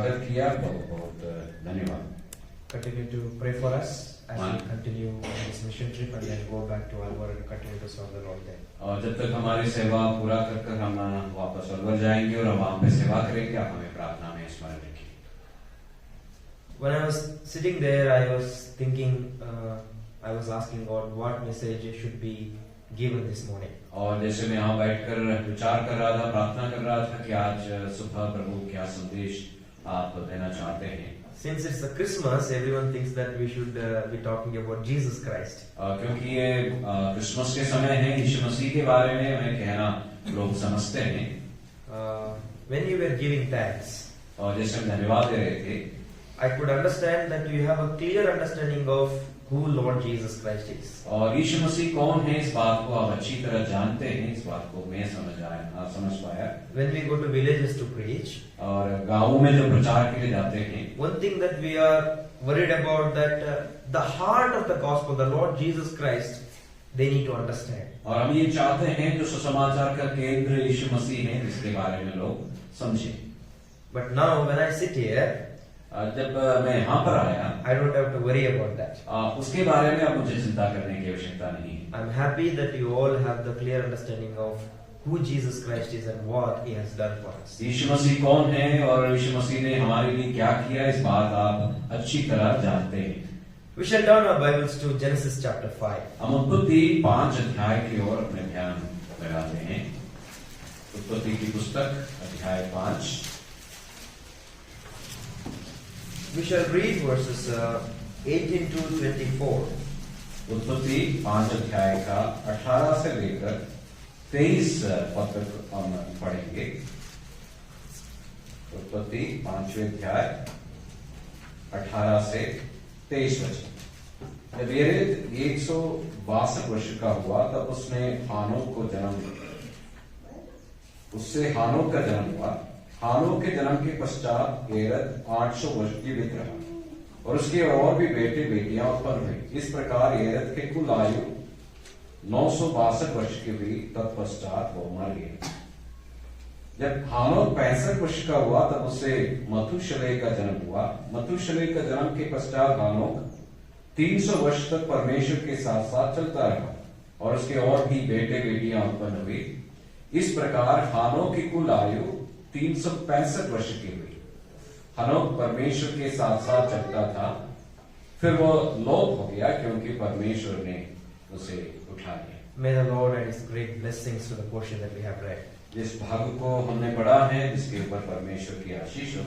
स्वागत किया। बहुत बहुत धन्यवाद। Continue to pray for us as we continue this mission trip and then go back to Alwar and continue to serve the Lord there. और जब तक हमारी सेवा पूरा कर हम वापस अलवर जाएंगे और वहां पे सेवा करेंगे, आप हमें प्रार्थना में स्मरण रखिए। When I was sitting there, I was thinking, I was asking God what message should be given this morning. और जैसे मैं यहाँ बैठकर विचार कर रहा था, प्रार्थना कर रहा था कि आज सुबह प्रभु क्या संदेश आप देना चाहते हैं। Since it's a Christmas, everyone thinks that we should be talking about Jesus Christ. क्योंकि ये क्रिसमस के समय है, यीशु मसीह के बारे में हमें कहना लोग समझते हैं। When you were giving thanks, और जैसे हम धन्यवाद दे रहे थे, I could understand that you have a clear understanding of who Lord Jesus Christ is. और यीशु मसीह कौन है इस बात को आप अच्छी तरह जानते हैं। इस बात को मैं समझ पाया। When we go to villages to preach, और गाँवों में जो प्रचार के लिए जाते हैं, one thing that we are worried about that the heart of the gospel, the Lord Jesus Christ, they need to understand. और हम ये चाहते हैं जो सुसमाचार का केंद्र यीशु मसीह है, जिसके बारे में लोग समझें। But now when I sit here, जब मैं यहाँ पर आया, I don't have to worry about that. उसके बारे में अब मुझे चिंता करने की आवश्यकता नहीं है। I'm happy that you all have the clear understanding of who Jesus Christ is and what He has done for us. यीशु मसीह कौन है और यीशु मसीह ने हमारे लिए क्या किया, इस बात आप अच्छी तरह जानते हैं। We shall turn our Bibles to Genesis chapter 5. हम उत्पत्ति 5 अध्याय की ओर अपने ध्यान लगाते हैं। उत्पत्ति की पुस्तक अध्याय 5। We shall read verses 18 to 24. उत्पत्ति 5 अध्याय का 18 से लेकर 23 पद तक हम पढ़ेंगे। उत्पत्ति 5वें अध्याय 18 से 23 वचन। जब येरेद 162 वर्ष का हुआ तब उसने हानोक को जन्म दिया। उससे हानोक का जन्म हुआ। हानोक के जन्म के पश्चात येरेद 800 वर्ष जीवित रहा और उसके और भी बेटे बेटियां उत्पन्न हुई। इस प्रकार येरेद के कुल आयु 962 वर्ष की हुई, तत्पश्चात वो मर गया। जब हानोक 65 वर्ष का हुआ तब उसे मथुशेलह का जन्म हुआ। मथुशेलह का जन्म के पश्चात हानोक 300 वर्ष तक परमेश्वर के साथ साथ चलता रहा और उसके और भी बेटे बेटियां उत्पन्न हुई। इस प्रकार हानोक की कुल आयु 365 वर्ष की हुई। हनोक परमेश्वर के साथ साथ चलता था, फिर वो लोप हो गया क्योंकि परमेश्वर ने उसे उठा लिया। May the Lord add His great blessings to the portion that we have read. जिस भाग को हमने पढ़ा है, जिसके ऊपर परमेश्वर की आशीष हो।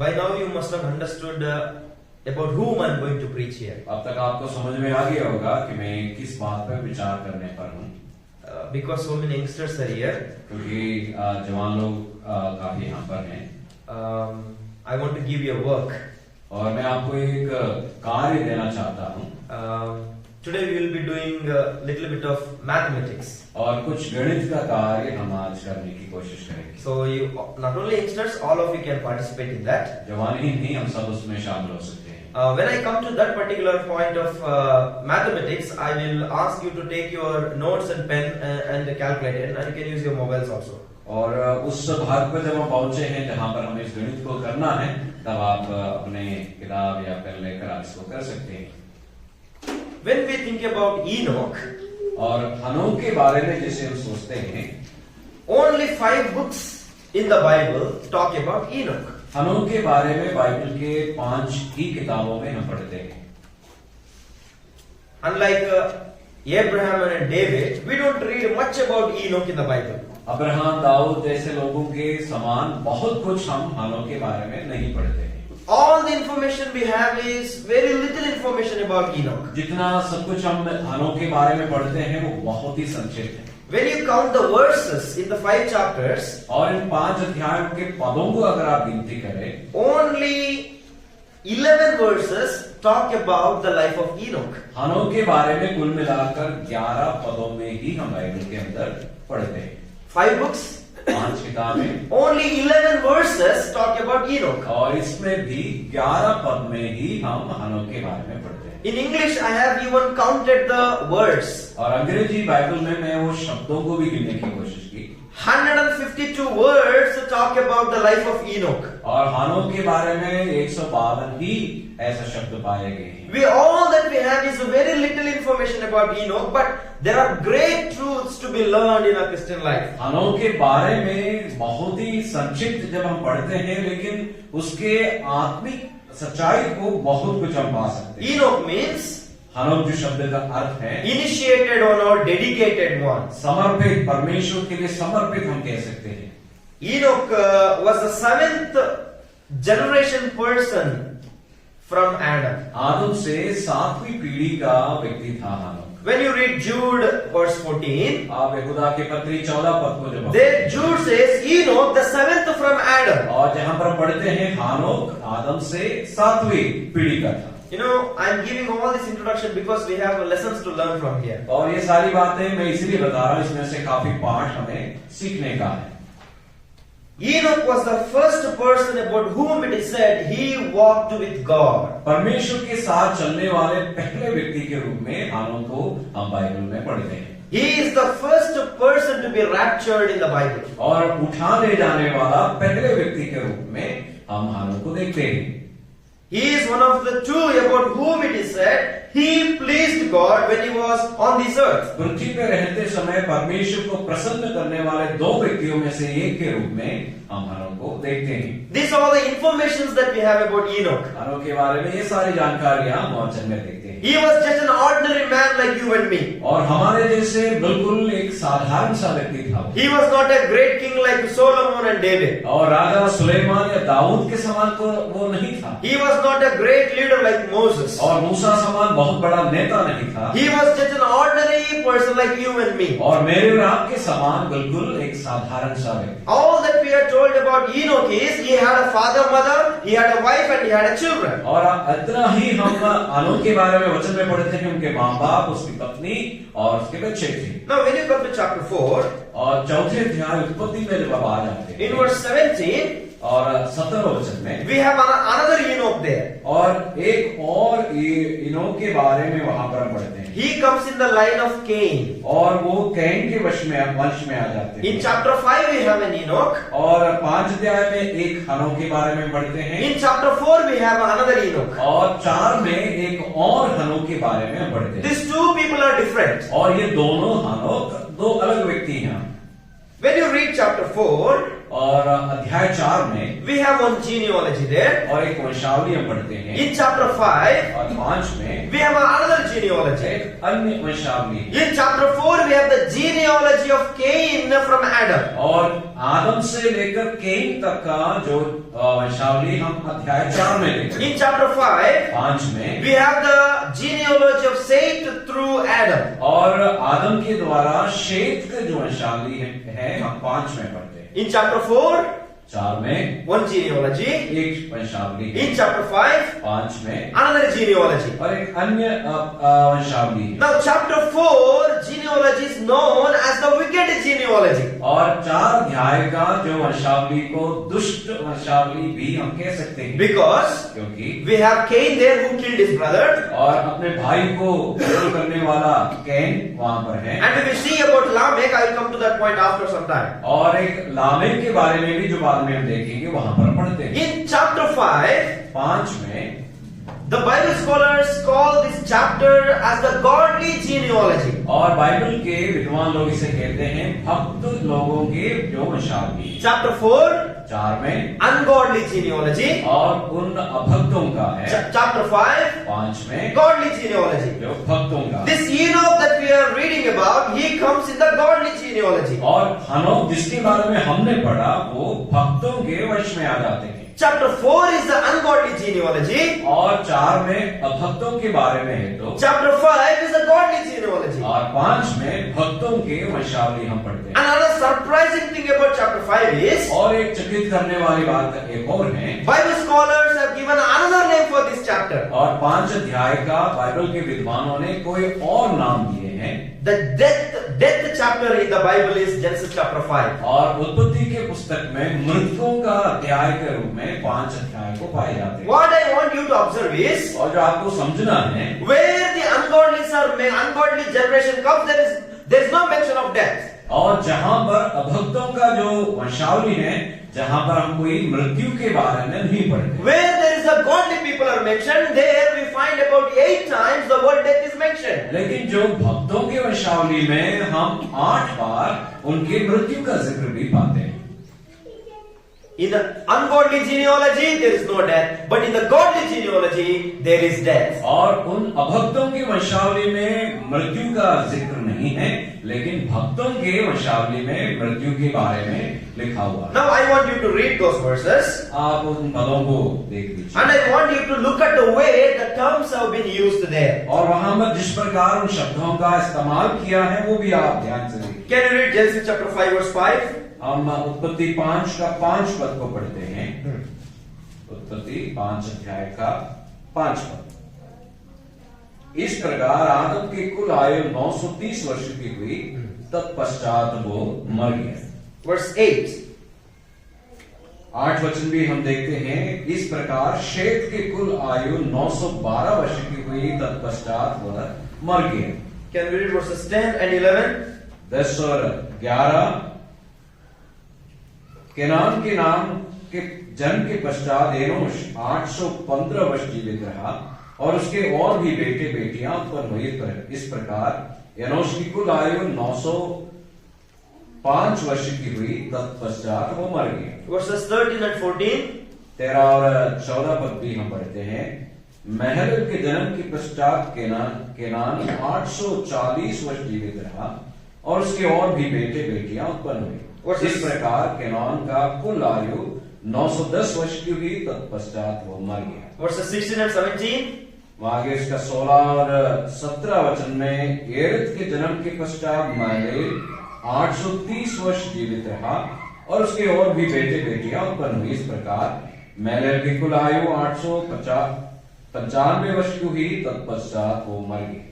By now you must have understood about whom I am going to preach here. अब तक आपको समझ में आ गया होगा कि मैं किस बात पर विचार करने पर हूँ। Because so many youngsters are here, क्योंकि जवान लोग काफी यहाँ पर हैं। I want to give you a work. और मैं आपको एक कार्य देना चाहता हूँ। Today we will be doing a little bit of mathematics. और कुछ गणित का कार्य हम आज करने की कोशिश करेंगे। So you, not only youngsters, all of you can participate in that. जवान ही नहीं, हम सब उसमें शामिल हो सकते हैं। When I come to that particular point of mathematics, I will ask you to take your notes and pen and calculator, and you can use your mobiles also. और उस भाग पर जब हम पहुंचे हैं जहां पर हमें इस गणित को करना है, तब आप अपने किताब या पेन लेकर आप इसको कर सकते हैं। When we think about Enoch, और हनोक के बारे में जैसे हम सोचते हैं, only 5 books in the Bible talk about Enoch. हनोक के बारे में बाइबल के 5 ही किताबों में हम पढ़ते हैं। Unlike Abraham and David, we don't read much about Enoch in the Bible. Abraham, दाऊद जैसे लोगों के समान बहुत कुछ हम हनोक के बारे में नहीं पढ़ते हैं। All the information we have is very little information about Enoch. जितना सब कुछ हम हनोक के बारे में पढ़ते हैं वो बहुत ही संक्षिप्त है। When you count the verses in the 5 chapters, और इन 5 अध्यायों के पदों को अगर आप गिनती करें, only 11 verses talk about the life of Enoch. हनोक के बारे में कुल मिलाकर 11 पदों में ही हम बाइबल के अंदर पढ़ते हैं। 5 books, 5 किताबें, only 11 verses talk about Enoch. और इसमें भी 11 पद में ही हम हनोक के बारे में पढ़ते हैं। In English, I have even counted the words. और अंग्रेजी बाइबल में मैं वो शब्दों को भी गिनने की कोशिश की। 152 words talk about the life of Enoch. और हानोक के बारे में 152 ही ऐसे शब्द पाए गए हैं। All that we have is very little information about Enoch, but there are great truths to be learned in a Christian life. हानोक के बारे में बहुत ही संक्षिप्त जब हम पढ़ते हैं, लेकिन उसके आत्मिक सच्चाई को बहुत कुछ हम पा सकते हैं। Enoch means हानोक जो शब्द का अर्थ है initiated one or dedicated one. समर्पित, परमेश्वर के लिए समर्पित हम कह सकते हैं। Enoch was the 7th generation person from Adam. आदम से 7वीं पीढ़ी का व्यक्ति था हानोक। When you read Jude verse 14, आप यहूदा के पत्री 14 पद को जब there Jude says Enoch the 7th from Adam. और जहां पर पढ़ते हैं हानोक आदम से 7वीं पीढ़ी का था। You know, I am giving all this introduction because we have lessons to learn from here. और ये सारी बातें मैं इसलिए बता रहा हूं, इसमें से काफी पाठ हमें सीखने का है। Enoch was the first person about whom it is said he walked with God. परमेश्वर के साथ चलने वाले पहले व्यक्ति के रूप में हानोक को हम बाइबल में पढ़ते हैं। He is the first person to be raptured in the Bible. और उठा ले जाने वाला पहले व्यक्ति के रूप में हम हानोक को देखते हैं। He is one of the two about whom it is said he pleased God when he was on this earth. पृथ्वी पे रहते समय परमेश्वर को प्रसन्न करने वाले दो व्यक्तियों में से एक के रूप में हम हानोक को देखते हैं। These are all the informations that we have about Enoch. हानोक के बारे में ये सारी जानकारियां हम वचन में देखते हैं। He was just an ordinary man like you and me. और हमारे जैसे बिल्कुल एक साधारण सा व्यक्ति था। He was not a great king like Solomon and David. और राजा सुलेमान या दाऊद के समान को वो नहीं था। He was not a great leader like Moses. और मूसा समान बहुत बड़ा नेता नहीं था। He was just an ordinary person like you and me. और मेरे और आपके समान बिल्कुल एक साधारण सा व्यक्ति। All that we are told about Enoch is he had a father, mother, he had a wife and he had a children. और इतना ही हम हानोक के बारे में वचन में पढ़ते हैं, उनके माँ बाप, उसकी पत्नी और उसके बच्चे थे। Now when you come to chapter 4, और चौथे अध्याय उत्पत्ति में जब आ जाते हैं in verse 17, और 17 वचन में we have another Enoch there. और एक और इनोक के बारे में वहां पर हम पढ़ते हैं। He comes in the line of Cain. और वो कैन के वंश में आ जाते हैं। In chapter 5 we have an Enoch. और 5 अध्याय में एक हानोक के बारे में पढ़ते हैं। In chapter 4 we have another Enoch. और 4 में एक और हानोक के बारे में हम पढ़ते हैं। These two people are different. और ये दोनों हानोक दो अलग व्यक्ति हैं। When you read chapter 4, और अध्याय 4 में we have one genealogy there. और एक वंशावली हम पढ़ते हैं। In chapter 5, और 5 में we have another genealogy. एक अन्य वंशावली। In chapter 4, we have the genealogy of Cain from Adam. और आदम से लेकर कैन तक का जो वंशावली हम अध्याय 4 में देखते हैं। In chapter 5 में we have the genealogy of Seth through Adam. और आदम के द्वारा शेत का जो वंशावली है हम 5 में पढ़ते हैं। In chapter 4, 4 में one genealogy. एक वंशावली। In chapter 5, 5 में another genealogy. और एक अन्य वंशावली। Now chapter 4 genealogy is known as the wicked genealogy. और 4 अध्याय का जो वंशावली को दुष्ट वंशावली भी हम कह सकते हैं। Because क्योंकि we have Cain there who killed his brother. और अपने भाई को कत्ल करने वाला कैन वहां पर है। And we see about Lamech, I will come to that point after some time. और एक लामेक के बारे में भी जो बाद में हम देखेंगे वहां पर पढ़ते हैं। In chapter 5 में the Bible scholars call this chapter as the godly genealogy. और बाइबल के विद्वान लोग इसे कहते हैं भक्त लोगों के जो वंशावली। Chapter 4 4 में ungodly genealogy. और उन अभक्तों का है। Chapter 5 में godly genealogy. जो भक्तों का। This Enoch that we are reading about, he comes in the godly genealogy. और हानोक जिसके बारे में हमने पढ़ा वो भक्तों के वंश में आ जाते हैं। Chapter 4 is the ungodly genealogy. और 4 में अभक्तों के बारे में है तो Chapter 5 is the godly genealogy. और 5 में भक्तों के वंशावली हम पढ़ते हैं। Another surprising thing about chapter 5 is और एक चकित करने वाली बात एक और है। Bible scholars have given another name for this chapter. और 5 अध्याय का बाइबल के विद्वानों ने कोई और नाम दिए हैं। The death chapter in the Bible is Genesis chapter 5. और उत्पत्ति के पुस्तक में मृतकों का अध्याय के रूप में 5 अध्याय को पाए जाते हैं। What I want you to observe is और जो आपको समझना है where the ungodly generation comes, there is no mention of death. और जहां पर अभक्तों का जो वंशावली है, जहां पर हम कोई मृत्यु के बारे में नहीं पढ़ते। Where there is a godly people are mentioned, there we find about 8 times the word death is mentioned. लेकिन जो भक्तों की वंशावली में हम 8 बार उनके मृत्यु का जिक्र भी पाते हैं। In the ungodly genealogy, there is no death, but in the godly genealogy, there is death. और उन अभक्तों की वंशावली में मृत्यु का जिक्र नहीं है, लेकिन भक्तों के वंशावली में मृत्यु के बारे में लिखा हुआ है। Now I want you to read those verses, आप उन पदों को देख लीजिए and I want you to look at the way the terms have been used there. और वहां पर जिस प्रकार उन शब्दों का इस्तेमाल किया है वो भी आप ध्यान से देखिए। Can you read Genesis chapter 5 verse 5? हम उत्पत्ति 5 का 5 पद को पढ़ते हैं। उत्पत्ति 5 अध्याय का 5 पद। इस प्रकार आदम की कुल आयु 930 वर्ष की हुई, तत्पश्चात वो मर गया। Verse 8. 8 वचन भी हम देखते हैं। इस प्रकार शेत की कुल आयु 912 वर्ष की हुई, तत्पश्चात वह मर गया। Can we read verses 10 and 11? 10 और 11। केनान के नाम के जन्म के पश्चात एनोश 815 वर्ष जीवित रहा और उसके और भी बेटे बेटियां उत्पन्न हुई। इस प्रकार एनोश की कुल आयु 905 वर्ष की हुई, तत्पश्चात वो मर गया। Verses 13 and 14. 13 और 14 पद भी हम पढ़ते हैं। महलल के जन्म के पश्चात केनान 840 वर्ष जीवित रहा और उसके और भी बेटे बेटियां उत्पन्न हुई। इस प्रकार केनान का कुल आयु 910 वर्ष की हुई, तत्पश्चात वो मर गया। Verses 16 and 17. आगे इसका 16 और 17 वचन में येरेद के जन्म के पश्चात महलल 830 वर्ष जीवित रहा और उसके और भी बेटे बेटियां उत्पन्न हुई। इस प्रकार महलल की कुल आयु 895 वर्ष की हुई, तत्पश्चात वो मर गया।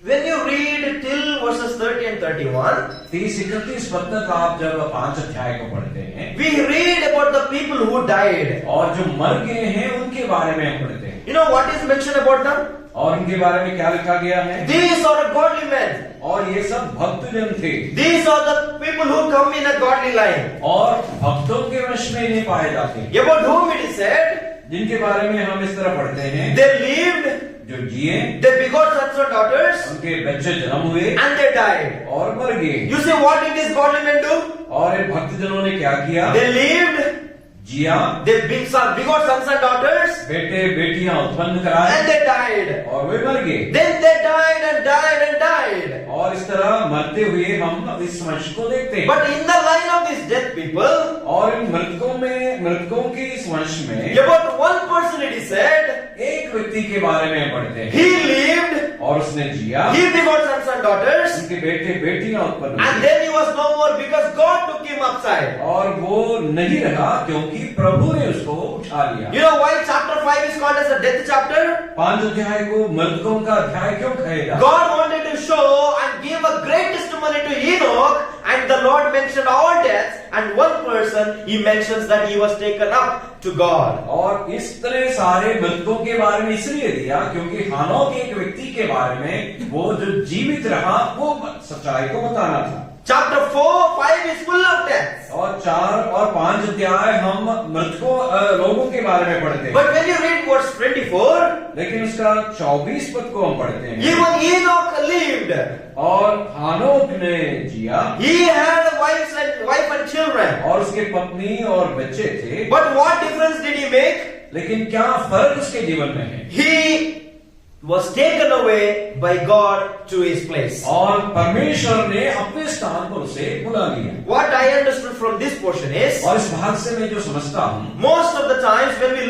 When you read till verses 30 and 31, 30-31 पद तक आप जब 5 अध्याय को पढ़ते हैं, we read about the people who died. और जो मर गए हैं उनके बारे में हम पढ़ते हैं। You know what is mentioned about them? और उनके बारे में क्या लिखा गया है? These are godly men. और ये सब भक्तजन थे। These are the people who come in a godly line. और भक्तों के वश में नहीं पाए जाते। About whom it is said, जिनके बारे में हम इस तरह पढ़ते हैं, they lived, जो जिए, they begot sons and daughters, उनके बच्चे जन्म हुए and they died. और मर गए। You see what did these godly men do? और इन भक्तजनों ने क्या किया? They lived, Jiya, they begot sons and daughters, बेटे बेटियां उत्पन्न कराए and they died. और वे मर गए। Then they died and died and died. और इस तरह मरते हुए हम इस वंश को देखते हैं। But in the line of these dead people, और इन मृतकों के इस वंश में about one person it is said, एक व्यक्ति के बारे में पढ़ते हैं। he lived, और उसने जिया, he begot sons and daughters, उनके बेटे बेटियां उत्पन्न and हुई। then he was no more because God took him upside. और वो नहीं रहा क्योंकि प्रभु ने उसको उठा लिया। You know why chapter 5 is called as the death chapter? 5 अध्याय को मृतकों का अध्याय क्यों कहेगा? God wanted to show and give a great testimony to Enoch, and the Lord mentioned all deaths, and one person he mentions that he was taken up to God. और इस तरह सारे मृतकों के बारे में इसलिए दिया क्योंकि हानोक एक व्यक्ति के बारे में, वो जो जीवित रहा, वो सच्चाई को बताना था। Chapter 4-5 is full of deaths. और 4 और 5 अध्याय हम मृतकों लोगों के बारे में पढ़ते हैं। But when you read verse 24, लेकिन उसका 24 पद को हम पढ़ते हैं। even Enoch lived. और हानोक ने जिया, He had a wife and children. और उसके पत्नी और बच्चे थे। But what difference did he make? लेकिन क्या फर्क उसके जीवन में है? He was taken away by God to his place. और परमेश्वर ने अपने स्थान पर उसे बुला लिया। What I understood from this portion is, और इस भाग से मैं जो समझता हूँ, most of the times when we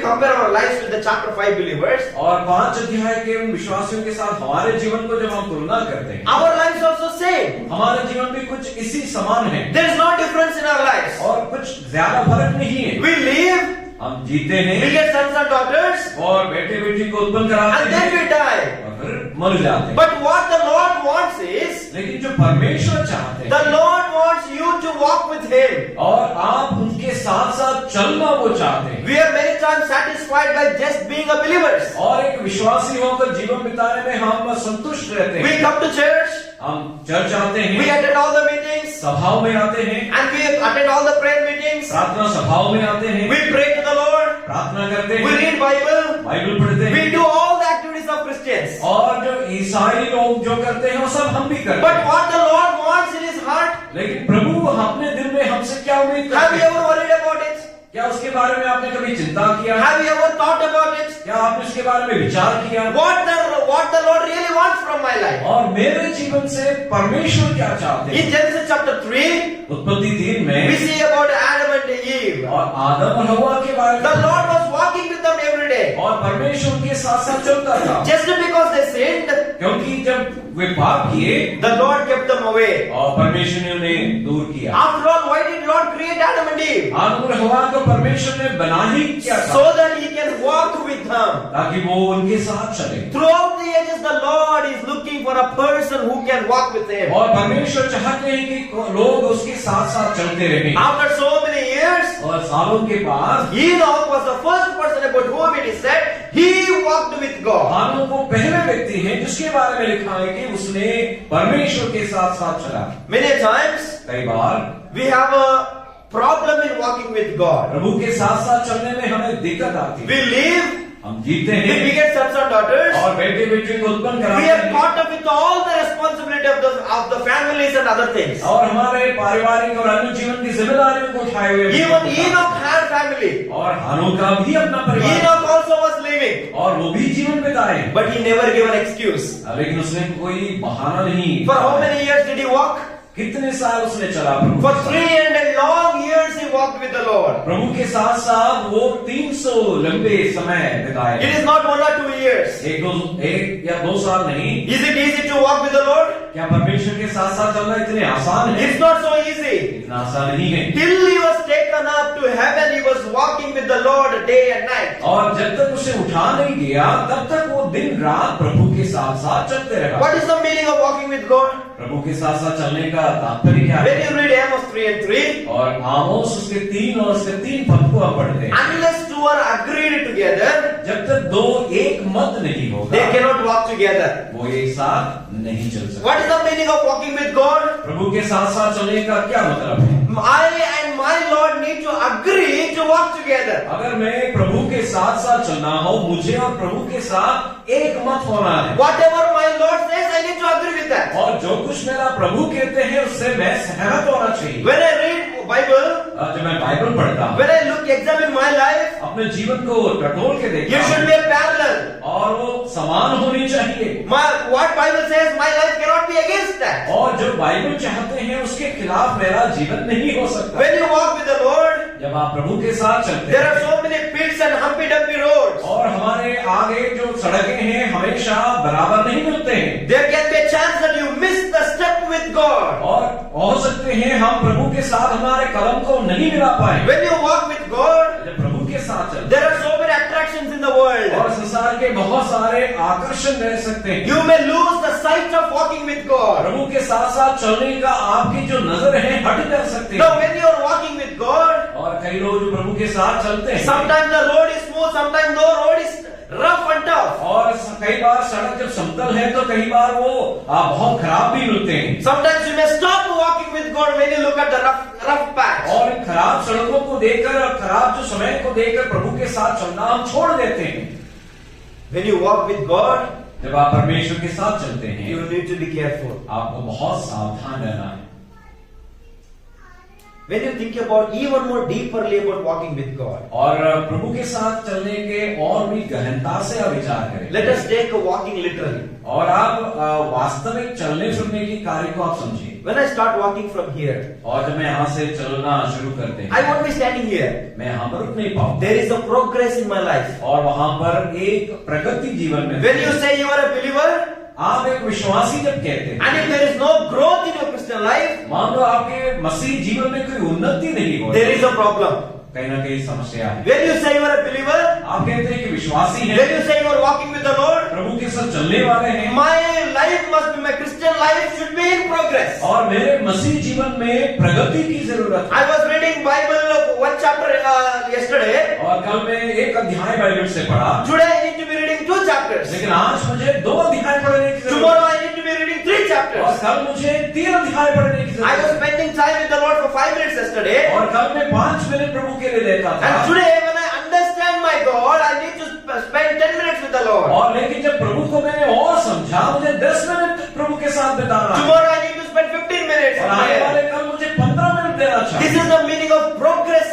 compare our lives with the chapter 5 believers, और 5 अध्याय के उन विश्वासियों के साथ हमारे जीवन को जब हम तुलना करते हैं, our lives also same. हमारे जीवन भी कुछ इसी समान है। There is no difference in our lives. और कुछ ज्यादा फर्क नहीं है। We live, हम जीते हैं, we get sons and daughters, और बेटे बेटी को उत्पन्न कराते and then हैं, we die. और फिर मर जाते हैं। But what the Lord wants is, लेकिन जो परमेश्वर चाहते the हैं, Lord wants you to walk with Him. और आप उनके साथ साथ चलना वो चाहते हैं। We are many times satisfied by just being a believers. और एक विश्वासी होकर जीवन बिताने में हम संतुष्ट रहते We हैं। come to church, हम चर्च आते We हैं, attend all the meetings, सभाओं में आते हैं, and we attend all the prayer meetings. प्रार्थना सभाओं में आते हैं, We pray to the Lord. प्रार्थना करते We हैं, read Bible. बाइबल पढ़ते हैं, We do all the activities of Christians. और जो ईसाई लोग जो करते हैं वो सब हम भी करते But हैं। what the Lord wants in His heart, लेकिन प्रभु अपने दिल में हमसे क्या उम्मीद have करते you हैं? ever worried about it? क्या उसके बारे में आपने कभी चिंता किया? Have you ever thought about it? क्या आपने उसके बारे में विचार किया? What the Lord really wants from my life? और मेरे जीवन से परमेश्वर क्या चाहते In हैं? Genesis chapter 3, उत्पत्ति 3 में we see about Adam and Eve. और आदम और हव्वा के बारे The में, Lord was walking with them every day. और परमेश्वर के साथ साथ चलता था, Just because they sinned, क्योंकि जब वे पाप किए the Lord kept them away. और परमेश्वर ने उन्हें दूर किया। After all, why did Lord create Adam and Eve? आदम और हव्वा को परमेश्वर ने बना ही किया था So that He can walk with them. ताकि वो उनके साथ चले, Throughout the ages, the Lord is looking for a person who can walk with Him. और परमेश्वर चाहते हैं कि लोग उसके साथ साथ चलते रहें। After so many years, और सालों के बाद Enoch was the first person about whom it is said he walked with God. हानोक वो पहले व्यक्ति हैं जिसके बारे में लिखा है कि उसने परमेश्वर के साथ साथ चला। Many times कई बार we have a problem in walking with God. प्रभु के साथ साथ चलने में हमें दिक्कत आती है। We live, हम जीते we हैं beget sons and daughters. और बेटे बेटियों को उत्पन्न We कराते are हैं, caught up with all the responsibility of the families and other things. और हमारे पारिवारिक और अन्य जीवन की जिम्मेदारियों को उठाए हुए हैं। Even Enoch had family. और हानोक का भी अपना परिवार, Enoch also was living, और वो भी जीवन बिताए, but he never gave an excuse. लेकिन उसने कोई बहाना नहीं। For how many years did he walk? कितने साल उसने चला प्रभु For के साथ? 3 and long years he walked with the Lord. प्रभु के साथ साथ वो 300 लंबे समय बिताए। It is not 1 or 2 years. एक या 2 साल नहीं। Is it easy to walk with the Lord? क्या परमेश्वर के साथ साथ चलना इतने आसान है? It's not so easy. इतना आसान नहीं है। Till he was taken up to heaven, he was walking with the Lord day and night. और जब तक उसे उठा नहीं गया तब तक वो दिन रात प्रभु के साथ साथ चलते रहा। What is the meaning of walking with God? प्रभु के साथ साथ चलने का तात्पर्य क्या When है? you read Amos 3 and 3, और आमोस उसके 3 और उसके 3 पद को आप पढ़ते हैं। unless two are agreed together, जब तक दो एक मत नहीं होगा they cannot walk together. वो एक साथ नहीं चल सकते। What is the meaning of walking with God? प्रभु के साथ साथ चलने का क्या मतलब है? I and my Lord need to agree to walk together. अगर मैं प्रभु के साथ साथ चलना हो, मुझे और प्रभु के साथ एक मत होना है। Whatever my Lord says, I need to agree with that. और जो कुछ मेरा प्रभु कहते हैं उससे मैं सहमत होना चाहिए। When I read Bible, जब मैं बाइबल पढ़ता हूँ, when I examine my life, अपने जीवन को टटोल के you देखता should हूँ, be a parallel. और वो समान होनी चाहिए। What Bible says, my life cannot be against that. और जो बाइबल चाहते हैं उसके खिलाफ मेरा जीवन नहीं हो सकता। When you walk with the Lord, जब आप प्रभु के साथ चलते there are हैं, so many pits and humpy-dumpy roads. और हमारे आगे जो सड़कें हैं हमेशा बराबर नहीं मिलते हैं, There can be a chance that you miss the step with God. और हो सकते हैं हम प्रभु के साथ हमारे कदम को नहीं मिला पाए। When you walk with God, जब प्रभु के साथ चलते there are so many attractions in the world. और संसार के बहुत सारे आकर्षण रह सकते हैं। You may lose the sight of walking with God. प्रभु के साथ साथ चलने का आपकी जो नजर है हट कर सकते हैं। Now, when you are walking with God, और कई लोग जो प्रभु के साथ चलते हैं, sometimes the road is smooth, sometimes the road is rough and tough. और कई बार सड़क जब समतल है तो कई बार वो बहुत खराब भी मिलते हैं। Sometimes you may stop walking with God when you look at the rough patch. और इन खराब सड़कों को देखकर और खराब जो समय को देखकर प्रभु के साथ चलना हम छोड़ देते हैं। When you walk with God, जब आप परमेश्वर के साथ चलते हैं, you need to be careful. आपको बहुत सावधान रहना है। When you think about even more deeperly about walking with God, और प्रभु के साथ चलने के और भी गहनता से आप विचार करें। let us take a walking literally. और आप वास्तविक चलने फिरने की कार्य को आप समझिए। When I start walking from here, और जब मैं यहाँ से चलना शुरू करते हैं, I won't be standing here. मैं यहाँ पर रुक नहीं पाऊंगा। There is a progress in my life. और वहां पर एक प्रगति जीवन में, When you say you are a believer, आप एक विश्वासी जब कहते हैं, and if there is no growth in your Christian life, मान लो आपके मसीह जीवन में कोई उन्नति नहीं हो, there is a problem. कहीं ना कहीं समस्या है। When you say you are a believer, आप कहते हैं कि विश्वासी when हैं, you say you are walking with the Lord, प्रभु के साथ चलने वाले हैं, my life must be, my Christian life should be in progress. और मेरे मसीह जीवन में प्रगति की जरूरत है। I was reading Bible of 1 chapter yesterday. और कल मैं एक अध्याय बाइबल से पढ़ा, Today I need to be reading 2 chapters. लेकिन आज मुझे 2 अध्याय पढ़ने की जरूरत Tomorrow I need to be reading 3 है। chapters. कल मुझे 3 अध्याय पढ़ने की I जरूरत was है। spending time with the Lord for 5 minutes yesterday. और कल मैं 5 मिनट प्रभु के लिए देता था। And today when I understand my God, I need to spend 10 minutes with the Lord. और लेकिन जब प्रभु को मैंने और समझा, मुझे 10 मिनट प्रभु के साथ बिताना है। Tomorrow I need to spend 15 minutes. और आने वाले कल मुझे 15 मिनट देना This चाहिए। is the meaning of progress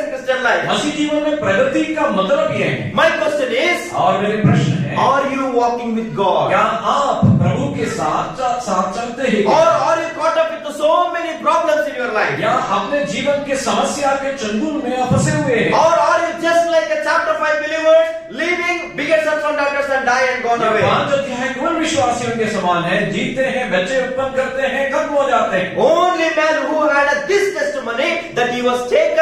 in Christian life. मसीह जीवन में प्रगति का मतलब ये है। My question is, और मेरे प्रश्न है, are you walking with God? क्या आप प्रभु के साथ साथ चलते हैं? Or are you caught up into so many problems in your life? या अपने जीवन के समस्या के चंगुल में आप फंसे हुए हैं? Or are you just like a chapter 5 believers, leaving, beget sons and daughters and die and gone away? 5 अध्याय केवल विश्वासियों के समान है, जीते हैं, बच्चे उत्पन्न करते हैं, खत्म हो जाते हैं। Only man who had this testimony that he was taken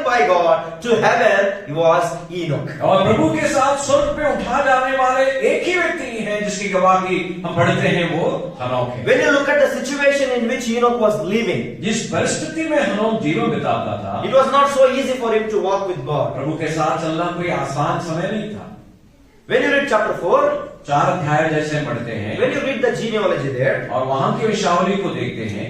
by God to heaven was Enoch. और प्रभु के साथ स्वर्ग पे उठा जाने वाले एक ही व्यक्ति हैं जिसकी गवाही हम पढ़ते हैं, वो हनोक है। When you look at the situation in which Enoch was living, जिस परिस्थिति में हनोक जीवन बिताता था, it was not so easy for him to walk with God. प्रभु के साथ चलना कोई आसान समय नहीं था। When you read chapter 4, 4 अध्याय जैसे पढ़ते हैं when you read the genealogy there, और वहां की विषयावली को देखते हैं,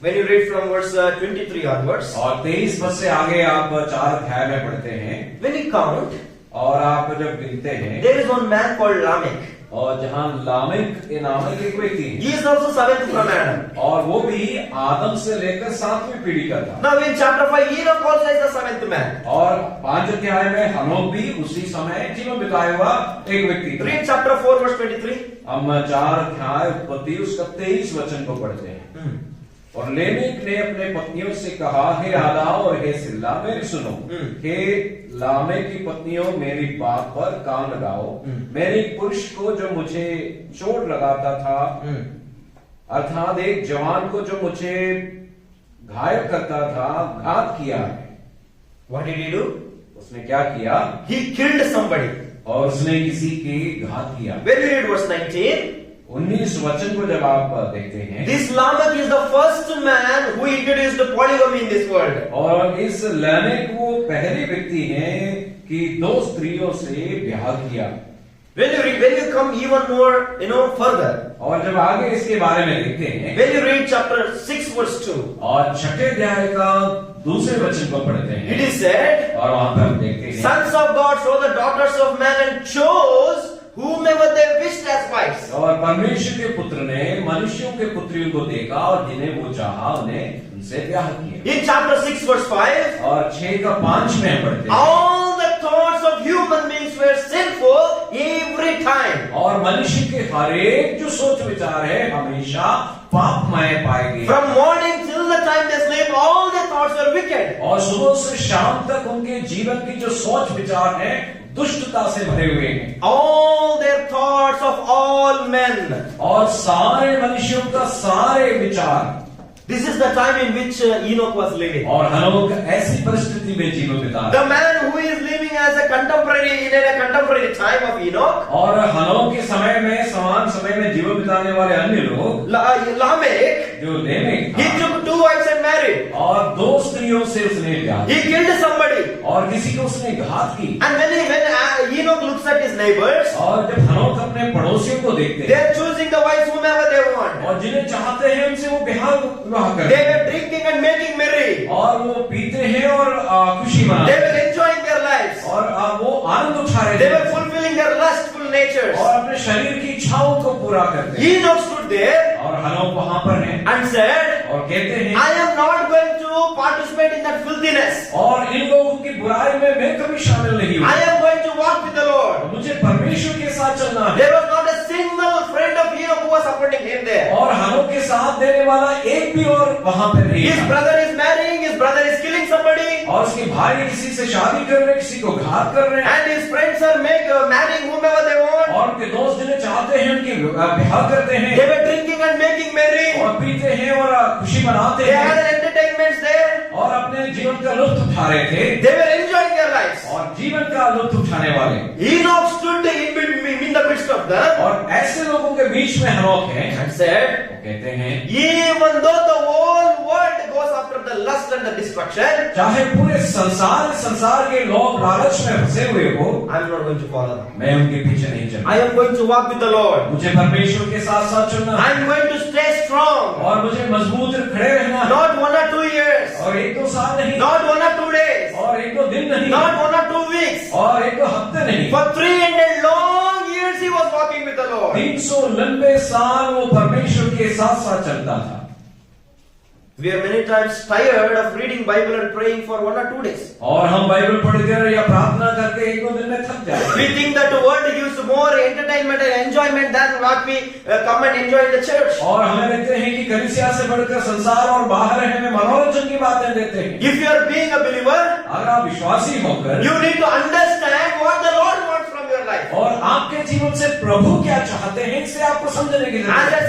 when you read from verse 23 onwards, और 23 पद से आगे आप 4 अध्याय में पढ़ते हैं, when you count, और आप जब गिनते हैं, there is one man called Lamech. और जहां लामेक नामक एक व्यक्ति है, He is also seventh from Adam. और वो भी आदम से लेकर 7वीं पीढ़ी का था। Now in chapter 5, Enoch also is the seventh man. और 5 अध्याय में हनोक भी उसी समय जीवन बिताया हुआ एक व्यक्ति था। Read chapter 4 verse 23. हम 4 अध्याय उत्पत्ति उसका 23 वचन को पढ़ते हैं। और लेमेक ने अपने पत्नियों से कहा, हे आदा और हे सिल्ला मेरी सुनो। हे लामेक की पत्नियों मेरी बात पर कान लगाओ। मेरे पुरुष को जो मुझे चोट लगाता था, अर्थात एक जवान को जो मुझे घायल करता था, घात किया है। What did he do? उसने क्या किया? He killed somebody. और उसने किसी के घात किया। When you read verse 19, 19 वचन को जब आप देखते हैं, this Lamech is the first man who introduced polygamy in this world. और इस लामेक वो पहले व्यक्ति हैं कि 2 स्त्रियों से ब्याह किया। When you come even more, further, और जब आगे इसके बारे में देखते हैं, when you read chapter 6 verse 2, और 6 अध्याय का दूसरे वचन को पढ़ते हैं, it is said, और वहां पर हम देखते हैं, sons of God saw the daughters of man and chose whomever they wished as wives. और परमेश्वर के पुत्र ने मनुष्यों के पुत्रियों को देखा और जिन्हें वो चाहा उन्हें उनसे ब्याह किया। In chapter 6 verse 5, और 6 का 5 में हम पढ़ते हैं, all the thoughts of human beings were sinful every time. और मनुष्य के हर एक जो सोच विचार है हमेशा पापमय पाए गए। From morning till the time they sleep, all their thoughts were wicked. और सुबह से शाम तक उनके जीवन की जो सोच विचार है दुष्टता से भरे हुए हैं। All their thoughts of all men. और सारे मनुष्यों का सारे विचार। This is the time in which Enoch was living. और हनोक ऐसी परिस्थिति में जीवन बिता रहा है। The man who is living as a contemporary in a contemporary time of Enoch, और हनोक के समय में समान समय में जीवन बिताने वाले अन्य लोग, Lamech, जो लेमेक he था, took 2 wives and married. और 2 स्त्रियों से उसने ब्याह He killed somebody. और किसी को उसने घात की। And when Enoch looks at his neighbors, और जब हनोक अपने पड़ोसियों को देखते they हैं, are choosing the wives whomever they want. और जिन्हें चाहते हैं उनसे वो विवाह करते They हैं, were drinking and making merry. और वो पीते हैं और खुशी They मनाते हैं, were enjoying their lives. और वो आनंद उठा रहे They were थे, fulfilling their lustful natures. और अपने शरीर की इच्छाओं को पूरा करते हैं। Enoch stood there और हनोक वहां पर है and said, और कहते हैं, I am not going to participate in that filthiness. और इन लोगों की बुराई में मैं कभी शामिल नहीं हूं। I am going to walk with the Lord. मुझे परमेश्वर के साथ चलना है। There was not a single friend of Enoch who was supporting him there. और हनोक के साथ देने वाला एक भी और वहां पर नहीं His था। brother is marrying, his brother is killing somebody, और उसके भाई किसी से शादी कर रहे हैं, किसी को घात कर रहे हैं, and his friends are marrying whomever they want. और उनके दोस्त जिन्हें चाहते हैं उनकी ब्याह करते हैं, They were drinking and making merry. और पीते हैं और खुशी मनाते They had हैं, an entertainment there. और अपने जीवन का लुत्फ उठा रहे थे, They were enjoying their lives. और जीवन का लुत्फ उठाने वाले। Enoch stood in the the midst of them और ऐसे लोगों के बीच में हनोक है, and said, वो कहते हैं even though the whole world goes after the lust and the destruction, चाहे पूरे संसार के लोग लालच में फंसे हुए हो, I'm not going to follow them. मैं उनके पीछे नहीं चलूंगा। I am going to walk with the Lord. मुझे परमेश्वर के साथ साथ चलना है I'm going to stay strong. और मुझे मजबूत खड़े रहना है, Not 1 or 2 years. और 1-2 साल नहीं, Not 1 or 2 days. और 1-2 दिन नहीं, Not 1 or 2 weeks. और 1-2 हफ्ते नहीं। For 300 long years he was walking with the Lord. 390 साल वो परमेश्वर के साथ साथ चलता था। We are many times tired of reading Bible and praying for 1 or 2 days. और हम बाइबल पढ़कर या प्रार्थना करके 1-2 दिन में थक जाते हैं। We think that the world gives more entertainment and enjoyment than what we come and enjoy in the church. और हमें लगते हैं कि कलीसिया से बढ़कर संसार और बाहर हमें मनोरंजन की बातें देते हैं। If you are being a believer, अगर आप विश्वासी होकर you need to understand what the Lord wants from your life. और आपके जीवन से प्रभु क्या चाहते हैं, इससे आपको समझने की जरूरत है।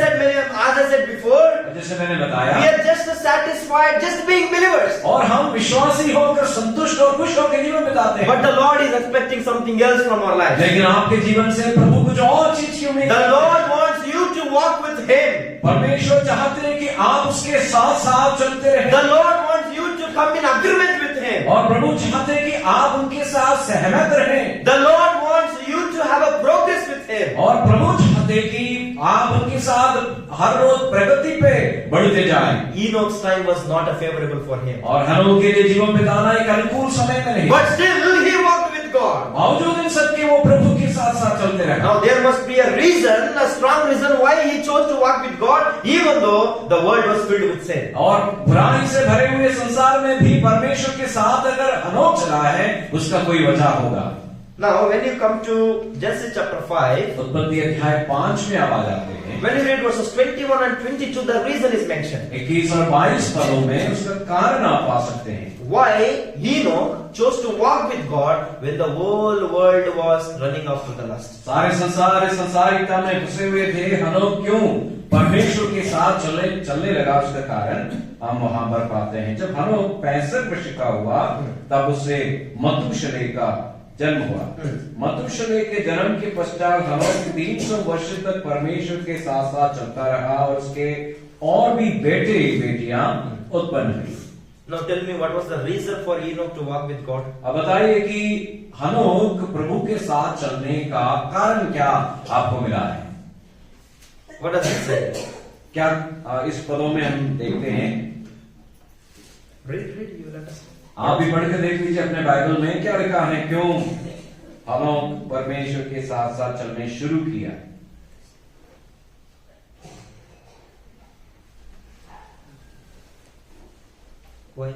As I said before, जैसे मैंने बताया, we are just satisfied just being believers. और हम विश्वासी होकर संतुष्ट और खुश होकर जीवन बिताते हैं। But the Lord is expecting something else from our life. लेकिन आपके जीवन से प्रभु कुछ और चीज की उम्मीद The करते हैं। Lord wants you to walk with Him. परमेश्वर चाहते हैं कि आप उसके साथ साथ चलते रहें। The Lord wants you to come in agreement with Him. और प्रभु चाहते हैं कि आप उनके साथ सहमत रहें। The Lord wants you to have a progress with Him. और प्रभु चाहते हैं कि आप उनके साथ हर रोज प्रगति पे बढ़ते जाएं। Enoch's time was not favorable for him. और हनोक के लिए जीवन बिताना एक अनुकूल समय में नहीं। But still he walked with God. बावजूद इन सब के वो प्रभु के साथ साथ चलते रहे। Now there must be a reason, a strong reason why he chose to walk with God, even though the world was filled with sin. और बुराई से भरे हुए संसार में भी परमेश्वर के साथ अगर हनोक चला है, उसका कोई वजह होगा। Now when you come to Genesis chapter 5, उत्पत्ति अध्याय 5 में आप आ जाते हैं। when you read verses 21 and 22, the reason is mentioned. 21 और 22 पदों में उसका कारण आप पा सकते हैं। Why Enoch chose to walk with God when the whole world was running after the lust. सारे संसारिकता में घुसे हुए थे, हनोक क्यों परमेश्वर के साथ चलने लगा, उसका कारण हम वहां पर पाते हैं। जब हनोक 65 वर्ष का हुआ, तब उसे मतुशले का जन्म हुआ। मतुशले के जन्म के पश्चात हनोक 300 वर्ष तक परमेश्वर के साथ साथ चलता रहा और उसके और भी बेटे बेटियां उत्पन्न हुई। Now tell me, what was the reason for Enoch to walk with God? अब बताइए कि हनोक प्रभु के साथ चलने का कारण क्या आपको मिला है? What does it say? क्या इस पदों में हम देखते हैं? Read, you will understand. आप भी पढ़ के देख लीजिए अपने बाइबल में क्या लिखा है, क्यों हनोक परमेश्वर के साथ साथ चलने शुरू किया। Why?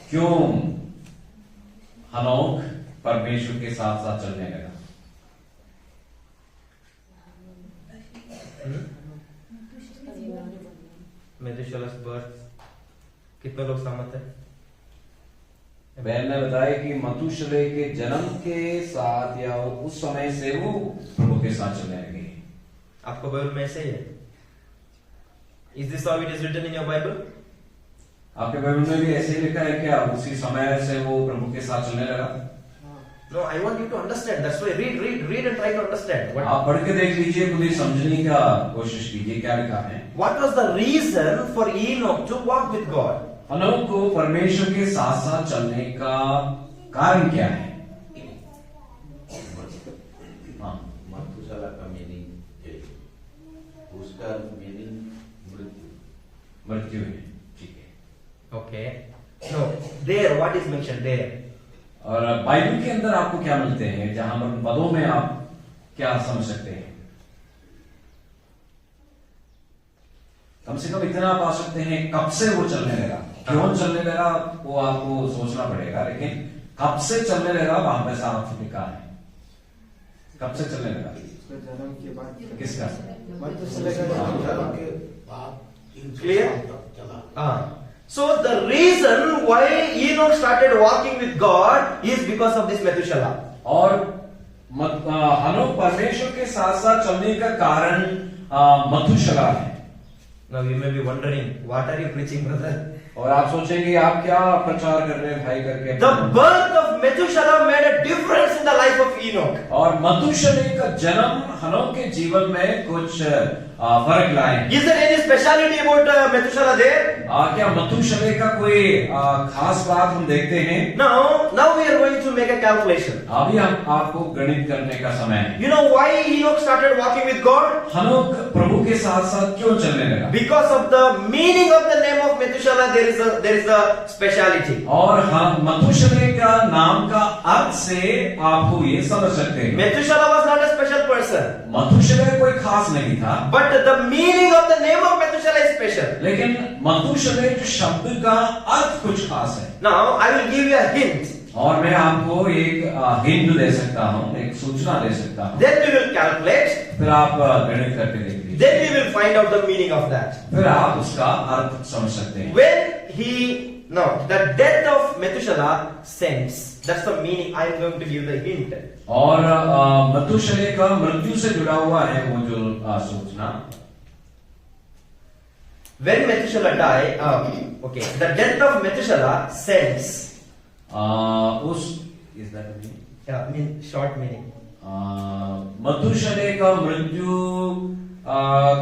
क्यों हनोक परमेश्वर के साथ साथ चलने लगा? Methuselah's birth. कितने लोग सहमत है? बहन ने बताया कि मतुशले के जन्म के साथ या उस समय से वो प्रभु के साथ चलने लगे। आपको बाइबल में ऐसे ही है? Is this how it is written in your Bible? आपके बाइबल में भी ऐसे ही लिखा है क्या उसी समय से वो प्रभु के साथ चलने लगा? No, I want you to understand. That's why read and try to understand. आप पढ़ के देख लीजिए, खुद ही समझने का कोशिश कीजिए क्या लिखा है। What was the reason for Enoch to walk with God? हनोक को परमेश्वर के साथ साथ चलने का कारण क्या है? मतुशला का मीनिंग है, उसका मीनिंग मृत्यु है, ठीक है। Okay. No, there what is mentioned there? और बाइबल के अंदर आपको क्या मिलते हैं, जहां पर पदों में आप क्या समझ सकते हैं? कम से कम इतना पा सकते हैं, कब से वो चलने लगा, क्यों चलने लगा वो आपको सोचना पड़ेगा, लेकिन कब से चलने लगा वहां पर साफ लिखा है। कब से चलने लगा? जन्म के बाद। किसका? Clear? So the reason why Enoch started walking with God is because of this Methuselah. और हनोक परमेश्वर के साथ साथ चलने का कारण मतुशला है। Now you may be wondering, what are you preaching, brother? और आप सोचेंगे आप क्या प्रचार कर रहे हैं भाई करके। The birth of Methuselah made a difference in the life of Enoch. और मथुशेलह का जन्म हनोक के जीवन में कुछ फर्क लाए। Is there any speciality about Methuselah there? क्या मथुशेलह का कोई खास बात हम देखते हैं? Now we are going to make a calculation. अभी हम आपको गणित करने का समय है। You know why Enoch started walking with God? हनोक प्रभु के साथ साथ क्यों चलने लगा? Because of the meaning of the name of Methuselah, there is a speciality. और हम मथुशेलह का नाम का अर्थ से आपको ये समझ सकते हैं। Methuselah was not a special person, मथुशेलह कोई खास नहीं था, but the meaning of the name of Methuselah is special. लेकिन मथुशेलह जो शब्द का अर्थ कुछ खास है। Now I will give you a hint. और मैं आपको एक हिंट दे सकता हूँ, एक सूचना दे सकता हूँ। Then we will calculate. फिर आप गणित करके देख लीजिए। Then we will find out the meaning of that. फिर आप उसका अर्थ समझ सकते हैं। The death of Methuselah sends. That's the meaning. I am going to give the hint. और मथुशेलह का मृत्यु से जुड़ा हुआ है वो जो सूचना। When Methuselah died, the death of Methuselah sends. Is that the meaning? Yeah, short meaning. मथुशेलह का मृत्यु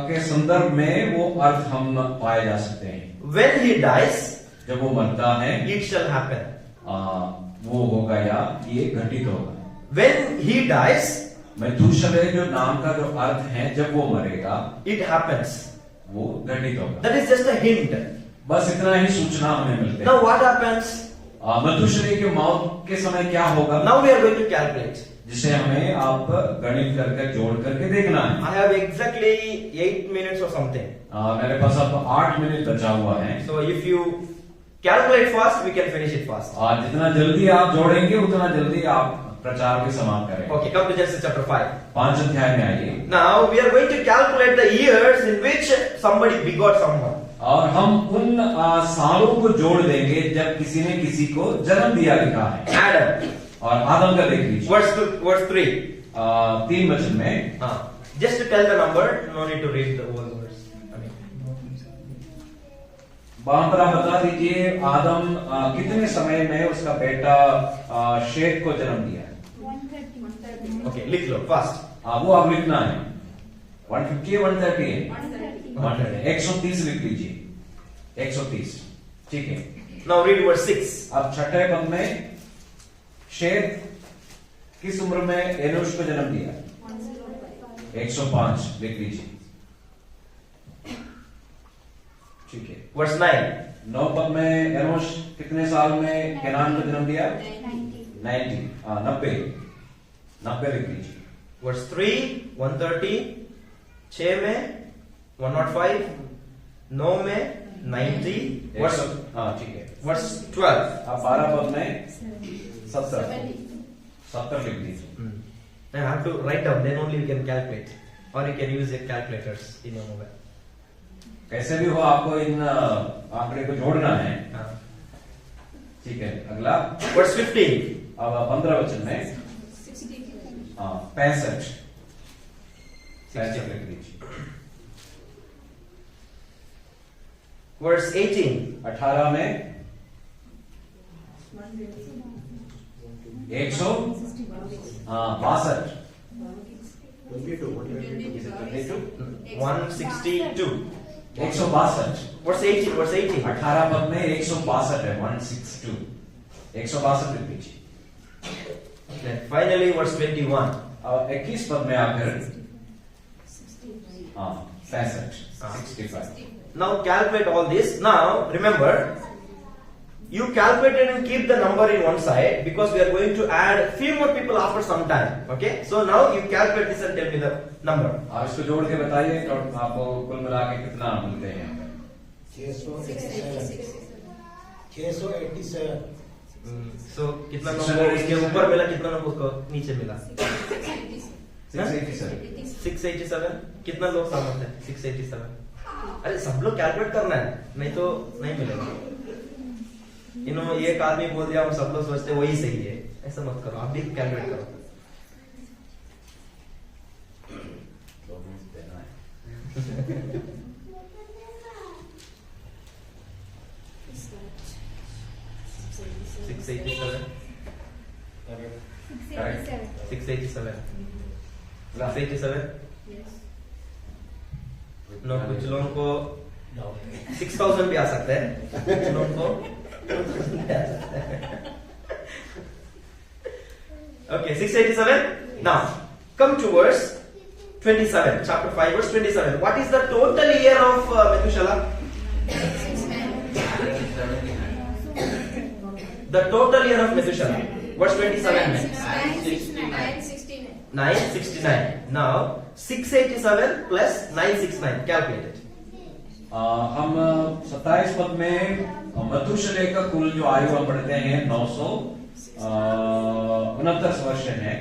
के संदर्भ में वो अर्थ हम पाए जा सकते हैं। When he dies, जब वो मरता है, it shall happen. वो होगा या ये घटित होगा। When he dies, मथुशेलह जो नाम का जो अर्थ है, जब वो मरेगा, it happens. वो घटित होगा। That is just a hint. बस इतना ही सूचना हमें मिलते हैं। Now what happens? मथुशेलह की मौत के समय क्या होगा? Now we are going to calculate. जिसे हमें आप गणित करके जोड़ करके देखना है। I have exactly 8 minutes or something. मेरे पास अब 8 मिनट बचा हुआ है। So if you calculate fast, we can finish it fast. जितना जल्दी आप जोड़ेंगे उतना जल्दी आप प्रचार के समाप्त करेंगे। Okay, come to Genesis chapter 5. 5 अध्याय में आइए। Now we are going to calculate the years in which somebody begot someone. और हम उन सालों को जोड़ देंगे जब किसी ने किसी को जन्म दिया लिखा है। Adam. और आदम का देख लीजिए। Verse 3. 3 वचन में। Just to tell the number, no need to read the whole verse. वहां पर आप बता दीजिए आदम कितने समय में उसका बेटा शेत को जन्म दिया है। Okay, लिख लो fast. वो आप लिखना है। 150 है 130 है 130 लिख लीजिए। 130 ठीक है। Now read verse 6. अब छठे पद में शेत किस उम्र में एनोश को जन्म दिया? 105 लिख लीजिए। ठीक है। Verse 9. 9 पद में एनोश कितने साल में केनान को जन्म दिया? 90 लिख लीजिए। Verse 3. 130. 6 में 105. 9 में 90. ठीक है। Verse 12. अब 12 पद में 70 लिख लीजिए। I have to write down, then only you can calculate. Or you can use your calculators in your mobile. कैसे भी हो आपको इन आंकड़े को जोड़ना है। ठीक है। अगला Verse 15. अब 15 वचन में 65 लिख लीजिए। Verse 18. 18 में 162 162. 162 Verse 18. Verse 18. 18 पद में 162 है 162 162 लिख लीजिए। Then finally verse 21. अब 21 पद में आकर 65 Now calculate all this. Now remember, you calculate it and keep the number in one side because we are going to add few more people after some time. Okay? So now you calculate this and tell me the number. आप इसको जोड़ के बताइए तो आपको कुल मिला के कितना मिलते हैं? 687। So कितना नंबर इसके ऊपर मिला, कितना नंबर उसको नीचे मिला? 687. कितना लोग सहमत है? 687. अरे सब लोग कैलकुलेट करना है, नहीं तो नहीं मिलेगा। एक आदमी बोल दिया हम सब लोग सोचते वही सही है, ऐसा मत करो, आप भी कैलकुलेट करो। 687. नो, कुछ लोगों को 6000 भी आ सकता है, कुछ लोगों को 2000 भी आ सकता है. Okay, 687. Now, come to verse 27, chapter 5, verse 27. What is the total year of Methuselah? The total year of Methuselah. Verse 27. 969. Now, 687 plus 969. Calculate it. हम 27 पद में मथुशेलह का कुल जो आयु हम पढ़ते हैं 969 वर्ष है,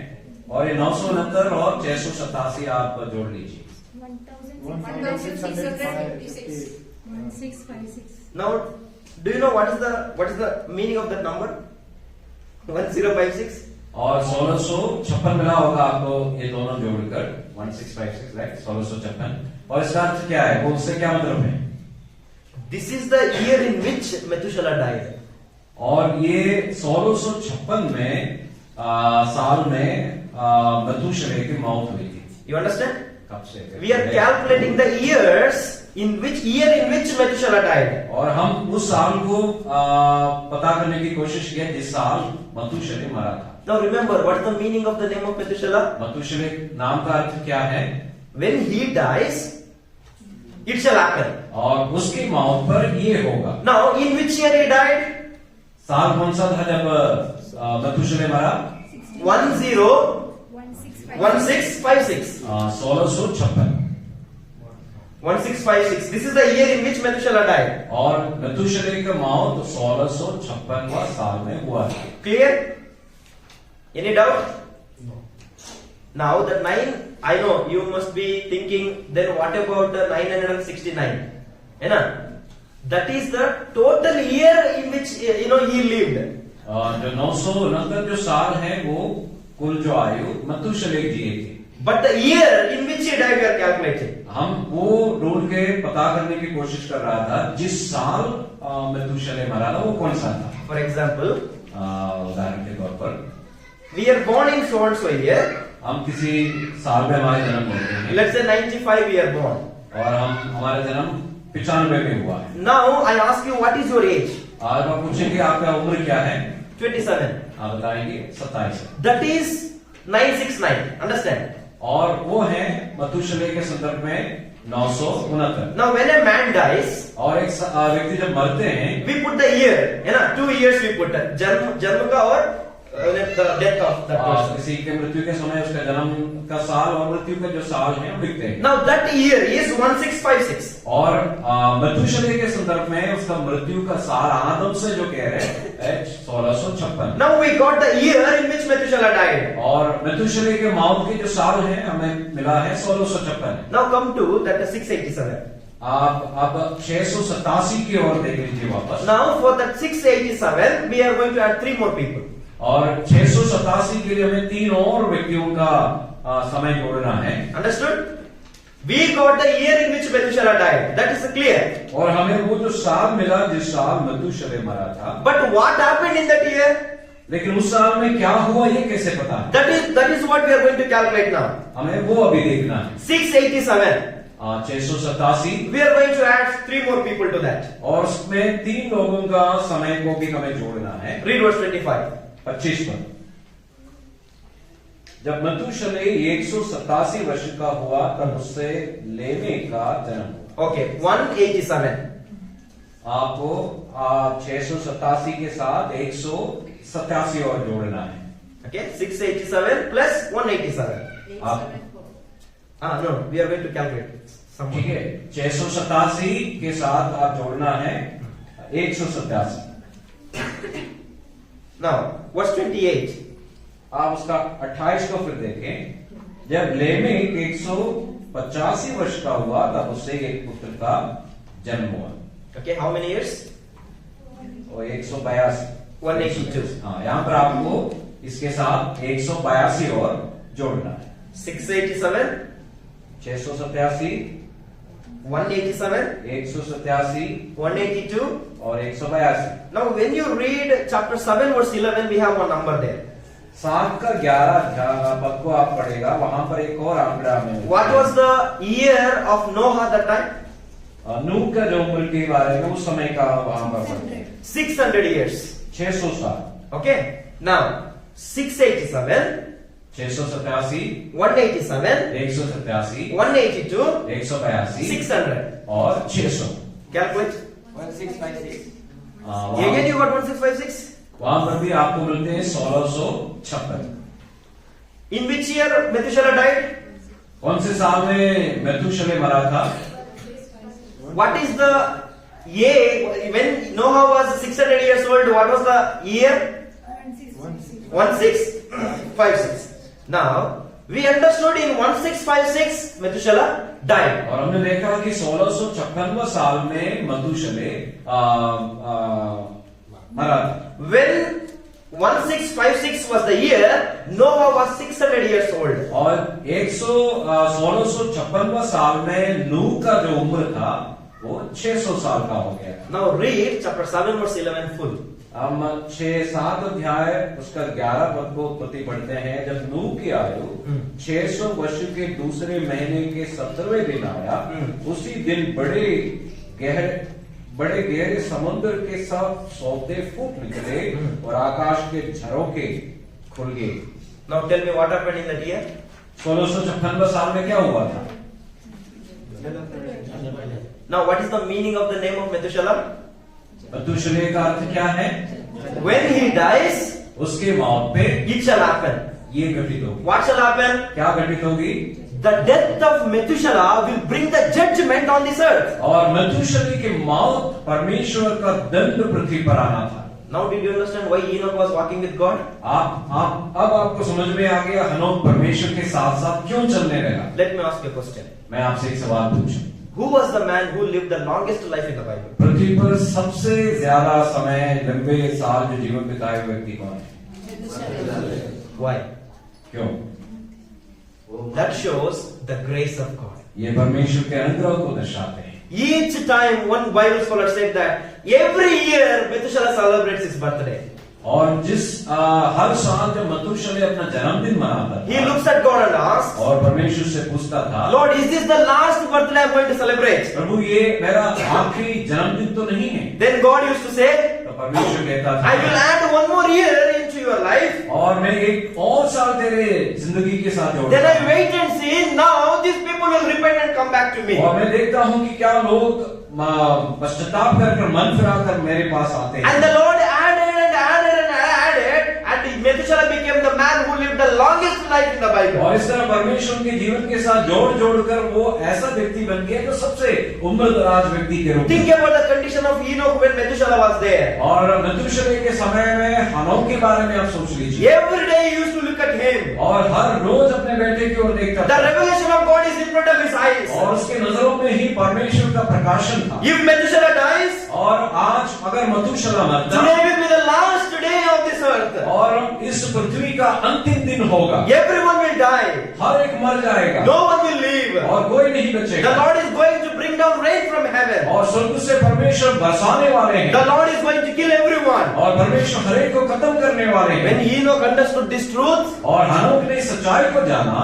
और ये 969 और 687 आप जोड़ लीजिए. 1656. Now, do you know what is the meaning of that number? 1056. और 1656 मिला होगा आपको ये दोनों जोड़कर 1656, राइट, 1656. और इसका अर्थ क्या है, वो उससे क्या मतलब है? This is the year in which Methuselah died. और ये 1656 में साल में मथुशेलह की मौत हुई थी. You understand? कब से? We are calculating the years in which Methuselah died. और हम उस साल को पता करने की कोशिश किया जिस साल मथुशेलह मरा था. Now remember, what is the meaning of the name of Methuselah? मथुशेलह नाम का अर्थ क्या है? When he dies, it shall happen. और उसकी मौत पर ये होगा. Now, in which year he died? साल कौन सा था जब मथुशेलह मरा? 1656. 1656. 1656. This is the year in which Methuselah died. और मथुशेलह का मौत 1656वां साल में हुआ था. Clear? Any doubt? No. Now the 9, I know you must be thinking, then what about the 969? है ना? That is the total year in which he lived. जो 969 जो साल है वो कुल जो आयु मथुशेलह जिए थे. But the year in which he died, we are calculating. हम वो ढूंढ के पता करने की कोशिश कर रहा था जिस साल मथुशेलह मरा था वो कौन सा था. For example, उदाहरण के तौर पर we are born in so and so year. हम किसी साल में हमारे जन्म होते हैं. Let's say 95 we are born. और हमारा जन्म 95 में हुआ है. Now I ask you, what is your age? आज आप पूछेंगे आपका उम्र क्या है? 27. आप बताएंगे 27. That is 969. Understand? और वो है मथुशेलह के संदर्भ में 969. Now when a man dies, और एक व्यक्ति जब मरते हैं we put the year, है ना? 2 years we put जन्म का और the death of that person. किसी के मृत्यु के समय उसका जन्म का साल और मृत्यु का जो साल है वो लिखते हैं. Now that year is 1656. और मथुशेलह के संदर्भ में उसका मृत्यु का साल आदम से जो कह रहे हैं 1656. Now we got the year in which Methuselah died. और मथुशेलह के मौत के जो साल है हमें मिला है 1656. Now come to that 687. आप 687 की ओर देख लीजिए वापस. Now for that 687 we are going to add 3 more people. और 687 के लिए हमें 3 और व्यक्तियों का समय जोड़ना है. Understood? We got the year in which Methuselah died. That is clear. और हमें वो जो साल मिला जिस साल मथुशेलह मरा था. But what happened in that year? लेकिन उस साल में क्या हुआ ये कैसे पता है? That is what we are going to calculate now. हमें वो अभी देखना है. 687. 687. We are going to add 3 more people to that. और उसमें 3 लोगों का समय को भी हमें जोड़ना है. Read verse 25. 25 पर जब मथुशेलह 187 वर्ष का हुआ तब उससे लेमे का जन्म हुआ. Okay, 187. आपको 687 के साथ 187 और जोड़ना है. Okay, 687 plus 187. No, we are going to calculate. ठीक है, 687 के साथ आप जोड़ना है 187. Now, verse 28. आप उसका 28 को फिर देखें. जब लेमेक 185 वर्ष का हुआ तब उससे एक पुत्र का जन्म हुआ. Okay, how many years? और 182. 182. हाँ, यहाँ पर आपको इसके साथ 182 और जोड़ना है. 687, 687, 187, 187 182. और 182. Now, when you read chapter 7, verse 11, we have one number there. 7 का 11 पद को आप पढ़ेगा, वहां पर एक और आंकड़ा में What was the year of Noah that time? नूह का जो उम्र के बारे में उस समय का वहां पर पढ़ते हैं 600 years. 600 साल, Okay. Now 687, 687, 187, 187, 182, 182 600. और 600। Calculate. 1656. Again you got 1656. वहां पर भी आपको मिलते हैं 1656। In which year Methuselah died? कौन से साल में मेथुशेलह मरा था? What is the year when Noah was 600 years old? What was the year? 1656. Now we understood in 1656 Methuselah died. और हमने देखा कि 1656 साल में मेथुशेलह मरा था। When 1656 was the year, Noah was 600 years old. और 1656 साल में नूह का जो उम्र था वो 600 साल का हो गया। Now read chapter 7 verse 11 full. हम 6-7 अध्याय उसका 11 पद को उत्पत्ति पढ़ते हैं। जब नूह की आयु 600 वर्ष के दूसरे महीने के 17वें दिन आया, उसी दिन बड़े गहरे समुद्र के सब सौदे फूट निकले और आकाश के झरोखे खुल गए। Now tell me what happened in that year? 1656 साल में क्या हुआ था? Now what is the meaning of the name of Methuselah? मेथुशेलह का अर्थ क्या है? When he dies, उसके मौत पे it shall happen. ये घटित होगी। What shall happen? क्या घटित होगी? The death of Methuselah will bring the judgment on this earth. और मेथुशेलह की मौत परमेश्वर का दंड पृथ्वी पर आना था। Now did you understand why Enoch was walking with God? अब आपको समझ में आ गया हनोक परमेश्वर के साथ साथ क्यों चलने लगा? Let me ask you a question. मैं आपसे एक सवाल पूछूं। Who was the man who lived the longest life in the Bible? पृथ्वी पर सबसे ज्यादा समय लंबे साल जो जीवन बिताए हुए व्यक्ति कौन है? Why? क्यों? That shows the grace of God. ये परमेश्वर के अनुग्रह को दर्शाते हैं। Each time one Bible scholar said that every year Methuselah celebrates his birthday. और हर साल जब मेथुशेलह अपना जन्मदिन मनाता He था looks at God and asks, और परमेश्वर से पूछता था, Lord, is this the last birthday I'm going to celebrate? प्रभु ये मेरा आखिरी जन्मदिन तो नहीं है? Then God used to say, तो परमेश्वर कहता I will था, add one more year into your life. और मैं एक और साल तेरे जिंदगी के साथ जोड़ता Then I हूं। wait and see, now these people will repent and come back to me. और मैं देखता हूं कि क्या लोग पश्चाताप कर मन फिराकर मेरे पास आते हैं। And the Lord added and added and added, and Methuselah became the man who lived the longest life in the Bible. और इस तरह परमेश्वर के जीवन के साथ जोड़ कर वो ऐसा व्यक्ति बन गया जो सबसे उम्रदराज व्यक्ति के रूप में। Think about the condition of Enoch when Methuselah was there. और मेथुशेलह के समय में हनोक के बारे में आप सोच लीजिए। Every day he used to look at him. और हर रोज अपने बेटे की ओर देखता The था। revelation of God is in front of his eyes. और उसके नजरों में ही परमेश्वर का प्रकाशन था। If Methuselah dies, और आज अगर मेथुशेलह मरता today will be the last day of this earth. और इस पृथ्वी का अंतिम दिन होगा, Everyone will die. हर एक मर जाएगा No one will live. और कोई नहीं The बचेगा। Lord is going to bring down rain from heaven. और स्वर्ग से परमेश्वर बरसाने वाले The हैं Lord is going to kill everyone. और परमेश्वर हर एक को खत्म करने वाले When हैं। Enoch understood this truth, और हनोक ने सच्चाई को जाना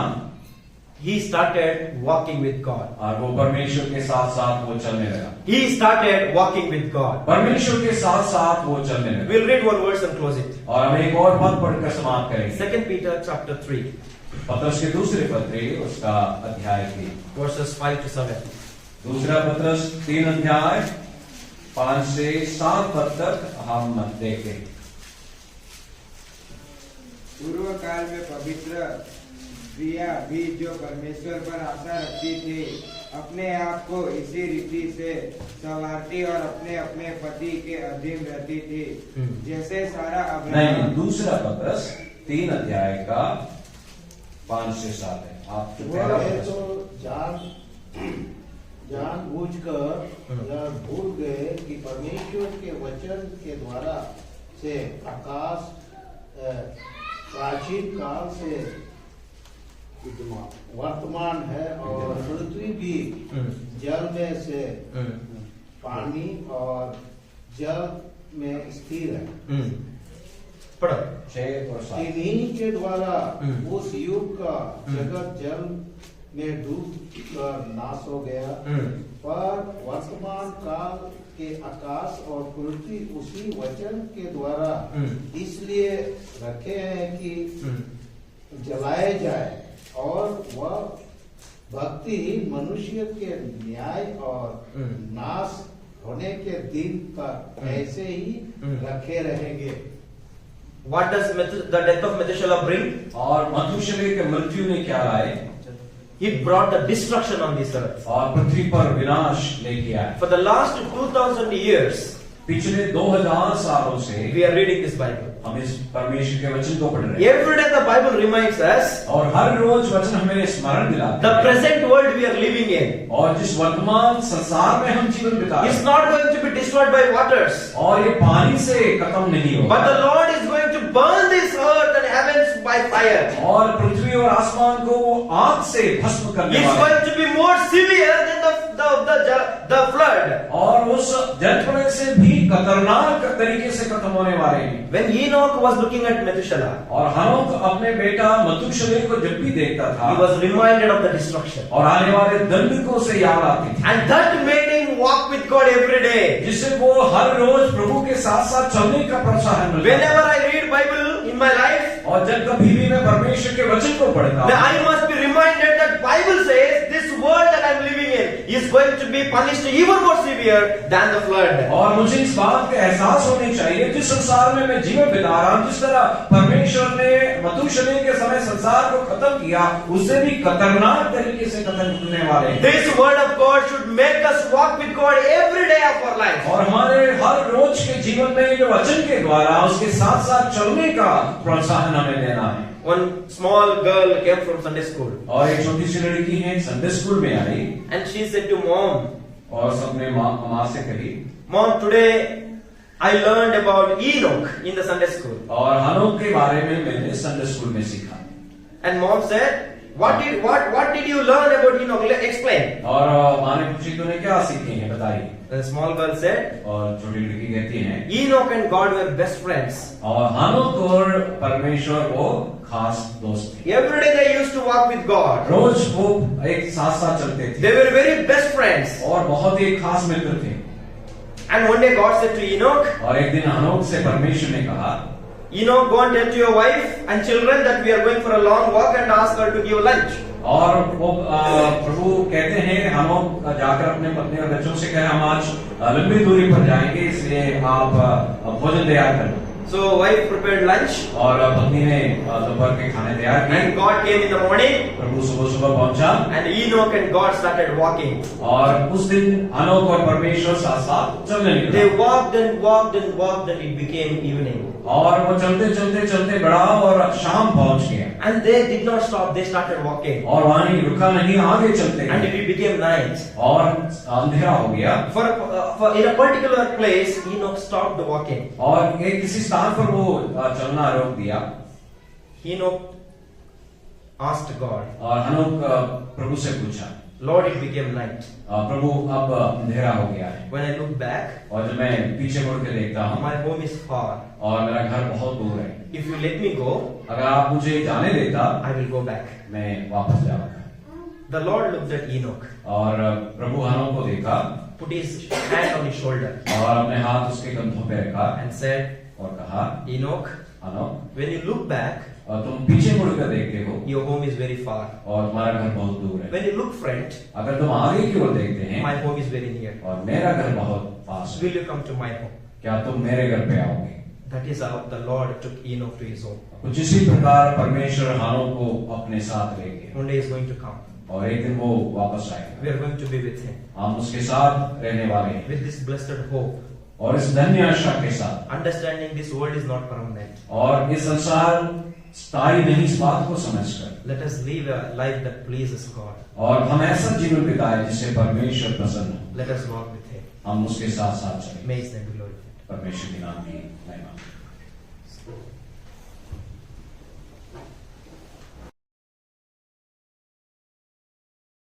he started walking with God. और वो परमेश्वर के साथ साथ वो चलने लगा। He started walking with God. परमेश्वर के साथ साथ वो चलने लगा। We'll read one verse and close it. और हम एक और पद पढ़कर समाप्त करेंगे। 2 Peter chapter 3, पत्रस के दूसरे पत्र उसका अध्याय 3, verses 5 to 7. दूसरा पत्रस 3 अध्याय 5 से 7 पद तक हम देखें। पूर्व काल में पवित्र स्त्रियां भी जो परमेश्वर पर आशा रखती थी, अपने आप को इसी रीति से संवारती और अपने अपने पति के अधीन रहती थी, जैसे सारा नहीं, अब्राहम। दूसरा पत्रस 3 अध्याय का 5 से 7 है। आप जो पहला पत्रस तो जानबूझकर यह भूल गए कि परमेश्वर के वचन के द्वारा से आकाश प्राचीन काल से वर्तमान है और पृथ्वी भी जल में से पानी और जल में स्थिर है। पढ़ो। 6 और 7। इन्हीं के द्वारा हम्म। उस युग का जगत जल में डूब कर नाश हो गया, पर वर्तमान काल के आकाश और पृथ्वी उसी वचन के द्वारा इसलिए रखे हैं कि जलाए जाए, और वह भक्ति मनुष्य के न्याय और नाश होने के दिन तक ऐसे ही रखे रहेंगे। What does the death of Methuselah bring? और मथुशेलह के मृत्यु ने क्या लाए? It brought the destruction on this earth. और पृथ्वी पर विनाश लेके आए। For the last 2000 years, पिछले 2000 सालों से we are reading this Bible. हम इस परमेश्वर के वचन को पढ़ रहे हैं। Every day the Bible reminds us और हर रोज वचन हमें स्मरण दिलाता the है। present world we are living in और जिस वर्तमान संसार में हम जीवन बिता रहे is हैं, not going to be destroyed by waters. और ये पानी से खत्म नहीं होगा, But the Lord is going to burn this earth and heavens by fire. और पृथ्वी और आसमान को वो आग से भस्म करने It's वाला है। going to be more severe than the flood. और उस जलप्रलय से भी खतरनाक तरीके से खत्म होने वाले हैं। When Enoch was looking at Methuselah, और हनोक अपने बेटा मथुशेलह को जब भी देखता था, he was reminded of the destruction. और आने वाले दंड को से याद आती थी, And that made him walk with God every day. जिससे वो हर रोज प्रभु के साथ साथ चलने का प्रोत्साहन मिलता है। Whenever I read Bible in my life, और जब कभी भी मैं परमेश्वर के वचन को पढ़ता then हूं, I must be reminded that Bible says this world that I'm living in is going to be punished even more severe than the flood. और मुझे इस बात का एहसास होनी चाहिए, जिस संसार में मैं जीवन बिता रहा हूं, जिस तरह परमेश्वर ने मथुशेलह के समय संसार को खत्म किया, उससे भी खतरनाक तरीके से खत्म होने वाले हैं। This word of God should make us walk with God every day of our life. और हमारे हर रोज के जीवन में जो वचन के द्वारा उसके साथ साथ चलने का प्रोत्साहन हमें देना है। One small girl came from Sunday school और एक छोटी सी लड़की है, संडे स्कूल में आई, and she said to mom, और सबने माँ से कही, Mom, today I learned about Enoch in the Sunday school. और हनोक के बारे में मैंने संडे स्कूल में सीखा। And mom said, what did you learn about Enoch? Explain. और माँ ने पूछी, तूने क्या सीखे हैं, बताइए। The small girl said, और छोटी लड़की कहती है, Enoch and God were best friends. और हनोक और परमेश्वर वो खास दोस्त थे। Every day they used to walk with God. रोज वो एक साथ साथ चलते थे, They were very best friends. और बहुत ही खास मित्र थे। And one day God said to Enoch, और एक दिन हनोक से परमेश्वर ने कहा, Enoch, go and tell to your wife and children that we are going for a long walk and ask her to give lunch. और वो प्रभु कहते हैं, हनोक जाकर अपने पत्नी और बच्चों से कहे, हम आज लंबी दूरी पर जाएंगे, इसलिए आप भोजन तैयार करें। So wife prepared lunch और पत्नी ने दोपहर के खाने तैयार किए। and God came in the morning प्रभु सुबह सुबह पहुंचा, and Enoch and God started walking. और उस दिन हनोक और परमेश्वर साथ साथ चलने They लगे, walked and walked and walked and it became evening. और वो चलते चलते चलते बढ़ा और शाम पहुंच गया, And they did not stop, they started walking. और वहां ही रुका नहीं, आगे चलते And गए, it became night. और अंधेरा हो गया। For in a particular place, Enoch stopped walking. और एक किसी स्थान पर वो चलना रोक दिया, Enoch asked God, और हनोक प्रभु से पूछा, Lord, it became night. प्रभु अब अंधेरा हो गया है, When I look back, और जब मैं पीछे मुड़ के देखता हूँ, my home is far. और मेरा घर बहुत दूर है, If you let me go, अगर आप मुझे जाने देता, I will go back. मैं वापस जाऊंगा। The Lord looked at Enoch, और प्रभु हनोक को देखा, put his hand on his shoulder, और अपने हाथ उसके कंधों पे रखा, and said, और कहा, Enoch, हनोक, when you look back, और तुम पीछे मुड़कर देखते हो, your home is very far. और तुम्हारा घर बहुत दूर है। When you look front, अगर तुम आगे की ओर देखते हैं, my home is very near. और मेरा घर बहुत पास है, Will you come to my home? क्या तुम मेरे घर पे आओगे? That is how the Lord took Enoch to his home. कुछ इसी प्रकार परमेश्वर हनोक को अपने साथ ले गए, One day is going to come. और एक दिन वो वापस We आएगा, are going to be with him. हम उसके साथ रहने वाले हैं, With this blessed hope, और इस धन्य आशा के साथ, understanding this world is not permanent. और इस संसार स्थायी नहीं, इस बात को समझकर, Let us live a life that pleases God. और हम ऐसा जीवन बिताए जिससे परमेश्वर प्रसन्न हो, Let us walk with him. हम उसके साथ साथ चलें। May his name be glorified. परमेश्वर के नाम की महिमा।